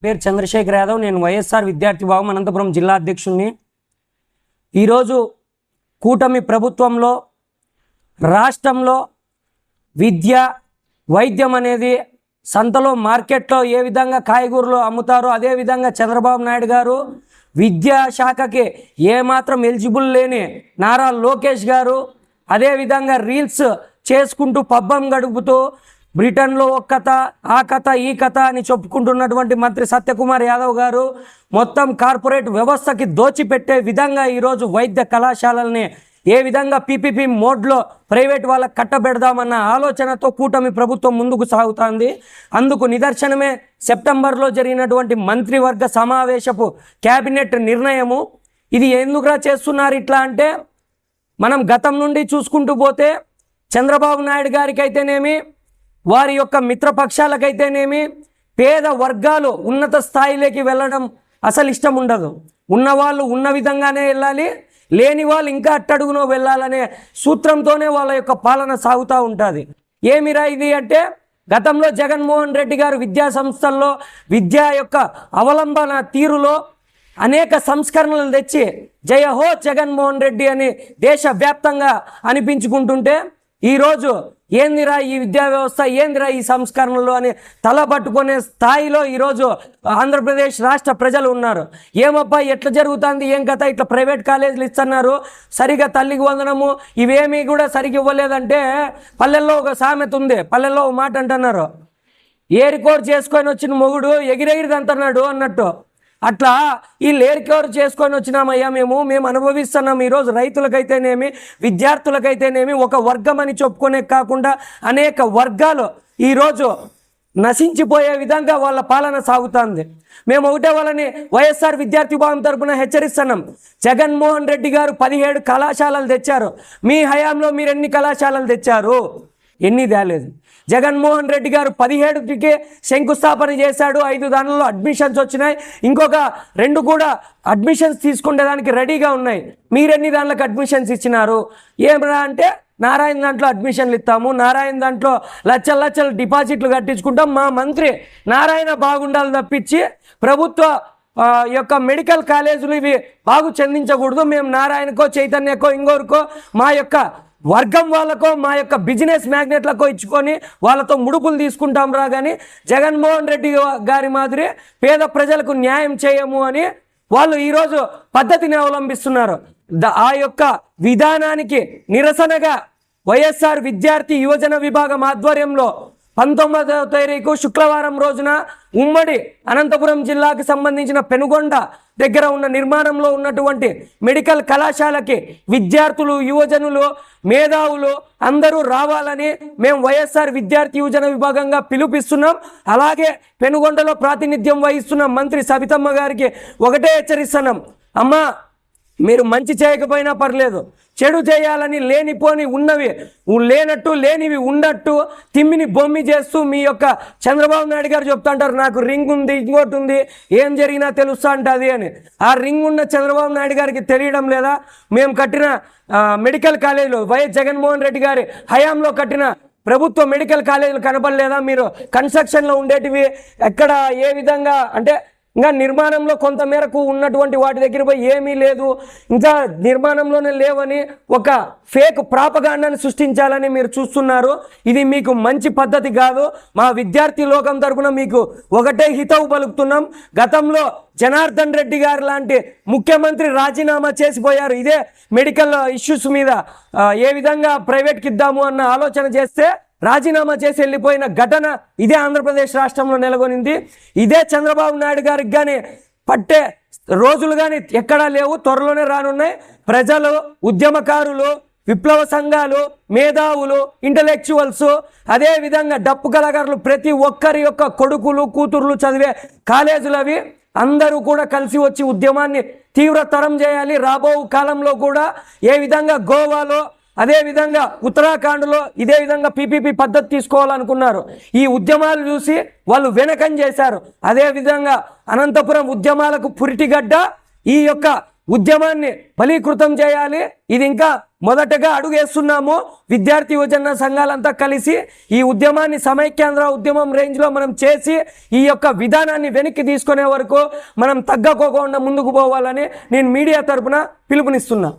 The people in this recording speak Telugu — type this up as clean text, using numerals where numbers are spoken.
పేరు చంద్రశేఖర్ యాదవ్. నేను వైఎస్ఆర్ విద్యార్థి భాగం అనంతపురం జిల్లా అధ్యక్షుడిని. ఈరోజు కూటమి ప్రభుత్వంలో రాష్ట్రంలో విద్య వైద్యం అనేది సంతలో మార్కెట్లో ఏ విధంగా కాయగూరలు అమ్ముతారో అదేవిధంగా చంద్రబాబు నాయుడు గారు విద్యాశాఖకి ఏమాత్రం ఎలిజిబుల్ లేని నారా లోకేష్ గారు అదేవిధంగా రీల్స్ చేసుకుంటూ పబ్బం గడుపుతూ బ్రిటన్లో ఒక కథ ఆ కథ ఈ కథ అని చెప్పుకుంటున్నటువంటి మంత్రి సత్యకుమార్ యాదవ్ గారు మొత్తం కార్పొరేట్ వ్యవస్థకి దోచిపెట్టే విధంగా ఈరోజు వైద్య కళాశాలల్ని ఏ విధంగా పీపీపీ మోడ్లో ప్రైవేట్ వాళ్ళకి కట్టబెడదామన్న ఆలోచనతో కూటమి ప్రభుత్వం ముందుకు సాగుతుంది. అందుకు నిదర్శనమే సెప్టెంబర్లో జరిగినటువంటి మంత్రివర్గ సమావేశపు క్యాబినెట్ నిర్ణయము. ఇది ఎందుకురా చేస్తున్నారు ఇట్లా అంటే, మనం గతం నుండి చూసుకుంటూ పోతే చంద్రబాబు నాయుడు గారికి అయితేనేమి వారి యొక్క మిత్రపక్షాలకైతేనేమి పేద వర్గాలు ఉన్నత స్థాయిలోకి వెళ్ళడం అసలు ఇష్టం ఉండదు. ఉన్నవాళ్ళు ఉన్న విధంగానే వెళ్ళాలి, లేని వాళ్ళు ఇంకా అట్టడుగునో వెళ్ళాలనే సూత్రంతోనే వాళ్ళ యొక్క పాలన సాగుతూ ఉంటుంది. ఏమిరా ఇది అంటే, గతంలో జగన్మోహన్ రెడ్డి గారు విద్యా సంస్థల్లో విద్యా యొక్క అవలంబన తీరులో అనేక సంస్కరణలు తెచ్చి జయ హో జగన్మోహన్ రెడ్డి అని దేశవ్యాప్తంగా అనిపించుకుంటుంటే ఈరోజు ఏందిరా ఈ విద్యా వ్యవస్థ, ఏందిరా ఈ సంస్కరణలు అని తలపట్టుకునే స్థాయిలో ఈరోజు ఆంధ్రప్రదేశ్ రాష్ట్ర ప్రజలు ఉన్నారు. ఏమబ్బా ఎట్లా జరుగుతుంది, ఏం కథ, ఇట్లా ప్రైవేట్ కాలేజీలు ఇస్తున్నారు, సరిగా తల్లికి వందనము ఇవేమీ కూడా సరిగ్గా ఇవ్వలేదంటే, పల్లెల్లో ఒక సామెత ఉంది, పల్లెల్లో ఒక మాట అంటున్నారు, ఏరికోరు చేసుకొని వచ్చిన మొగుడు ఎగిరెగిరిది అంటున్నాడు అన్నట్టు. అట్లా ఈ లేరికోరు చేసుకొని వచ్చినామయ్యా మేము అనుభవిస్తున్నాం. ఈరోజు రైతులకైతేనేమి విద్యార్థులకైతేనేమి ఒక వర్గం అని చెప్పుకునే కాకుండా అనేక వర్గాలు ఈరోజు నశించిపోయే విధంగా వాళ్ళ పాలన సాగుతుంది. మేము ఒకటే వాళ్ళని వైఎస్ఆర్ విద్యార్థి భావం తరపున హెచ్చరిస్తున్నాం. జగన్మోహన్ రెడ్డి గారు 17 కళాశాలలు తెచ్చారు. మీ హయాంలో మీరు ఎన్ని కళాశాలలు తెచ్చారు? ఎన్ని తేలేదు. జగన్మోహన్ రెడ్డి గారు 17కి శంకుస్థాపన చేశాడు. 5 దానిలో అడ్మిషన్స్ వచ్చినాయి, ఇంకొక 2 కూడా అడ్మిషన్స్ తీసుకునేదానికి రెడీగా ఉన్నాయి. మీరెన్ని దాంట్లోకి అడ్మిషన్స్ ఇచ్చినారు? ఏమరా అంటే, నారాయణ దాంట్లో అడ్మిషన్లు ఇస్తాము, నారాయణ దాంట్లో లక్షల డిపాజిట్లు కట్టించుకుంటాం, మా మంత్రి నారాయణ బాగుండాలి తప్పించి ప్రభుత్వ యొక్క మెడికల్ కాలేజీలు ఇవి బాగు చెందించకూడదు, మేము నారాయణకో చైతన్యకో ఇంకోరికో మా యొక్క వర్గం వాళ్ళకో మా యొక్క బిజినెస్ మ్యాగ్నెట్లకో ఇచ్చుకొని వాళ్ళతో ముడుపులు తీసుకుంటాం రా, కానీ జగన్మోహన్ రెడ్డి గారి మాదిరి పేద ప్రజలకు న్యాయం చేయము అని వాళ్ళు ఈరోజు పద్ధతిని అవలంబిస్తున్నారు. ఆ యొక్క విధానానికి నిరసనగా వైఎస్ఆర్ విద్యార్థి యువజన విభాగం ఆధ్వర్యంలో 19వ తారీఖు శుక్రవారం రోజున ఉమ్మడి అనంతపురం జిల్లాకు సంబంధించిన పెనుగొండ దగ్గర ఉన్న నిర్మాణంలో ఉన్నటువంటి మెడికల్ కళాశాలకి విద్యార్థులు యువజనులు మేధావులు అందరూ రావాలని మేము వైఎస్ఆర్ విద్యార్థి యువజన విభాగంగా పిలుపిస్తున్నాం. అలాగే పెనుగొండలో ప్రాతినిధ్యం వహిస్తున్న మంత్రి సబితమ్మ గారికి ఒకటే హెచ్చరిస్తున్నాం, అమ్మా మీరు మంచి చేయకపోయినా పర్లేదు, చెడు చేయాలని లేనిపోని ఉన్నవి లేనట్టు లేనివి ఉన్నట్టు తిమ్మిని బొమ్మి చేస్తూ మీ యొక్క చంద్రబాబు నాయుడు గారు చెప్తుంటారు, నాకు రింగ్ ఉంది ఇంకోటి ఉంది ఏం జరిగినా తెలుస్తా ఉంటుంది అని. ఆ రింగ్ ఉన్న చంద్రబాబు నాయుడు గారికి తెలియడం లేదా? మేము కట్టిన మెడికల్ కాలేజీలు వైఎస్ జగన్మోహన్ రెడ్డి గారి హయాంలో కట్టిన ప్రభుత్వ మెడికల్ కాలేజీలు కనపడలేదా? మీరు కన్స్ట్రక్షన్లో ఉండేటివి ఎక్కడ ఏ విధంగా అంటే ఇంకా నిర్మాణంలో కొంత మేరకు ఉన్నటువంటి వాటి దగ్గర పోయి ఏమీ లేదు, ఇంకా నిర్మాణంలోనే లేవని ఒక ఫేక్ ప్రాపగాండాన్ని సృష్టించాలని మీరు చూస్తున్నారు. ఇది మీకు మంచి పద్ధతి కాదు. మా విద్యార్థి లోకం తరపున మీకు ఒకటే హితవు పలుకుతున్నాం. గతంలో జనార్దన్ రెడ్డి గారు లాంటి ముఖ్యమంత్రి రాజీనామా చేసిపోయారు ఇదే మెడికల్ ఇష్యూస్ మీద ఏ విధంగా ప్రైవేట్కి ఇద్దాము అన్న ఆలోచన చేస్తే రాజీనామా చేసి వెళ్ళిపోయిన ఘటన ఇదే ఆంధ్రప్రదేశ్ రాష్ట్రంలో నెలకొనింది. ఇదే చంద్రబాబు నాయుడు గారికి కానీ పట్టే రోజులు కానీ ఎక్కడా లేవు, త్వరలోనే రానున్నాయి. ప్రజలు, ఉద్యమకారులు, విప్లవ సంఘాలు, మేధావులు, ఇంటలెక్చువల్స్, అదేవిధంగా డప్పు కళాకారులు ప్రతి ఒక్కరి యొక్క కొడుకులు కూతుర్లు చదివే కాలేజీలు అవి అందరూ కూడా కలిసి వచ్చి ఉద్యమాన్ని తీవ్రతరం చేయాలి. రాబో కాలంలో కూడా ఏ విధంగా గోవాలో అదేవిధంగా ఉత్తరాఖండ్లో ఇదే విధంగా పీపీపీ పద్ధతి తీసుకోవాలనుకున్నారు. ఈ ఉద్యమాలు చూసి వాళ్ళు వెనకం చేశారు. అదేవిధంగా అనంతపురం ఉద్యమాలకు పురిటిగడ్డ ఈ యొక్క ఉద్యమాన్ని బలీకృతం చేయాలి. ఇది ఇంకా మొదటగా అడుగేస్తున్నామో విద్యార్థి యువజన సంఘాలంతా కలిసి ఈ ఉద్యమాన్ని సమైక్యాంధ్ర ఉద్యమం రేంజ్లో మనం చేసి ఈ యొక్క విధానాన్ని వెనక్కి తీసుకునే వరకు మనం తగ్గకోకుండా ముందుకు పోవాలని నేను మీడియా తరపున పిలుపునిస్తున్నా.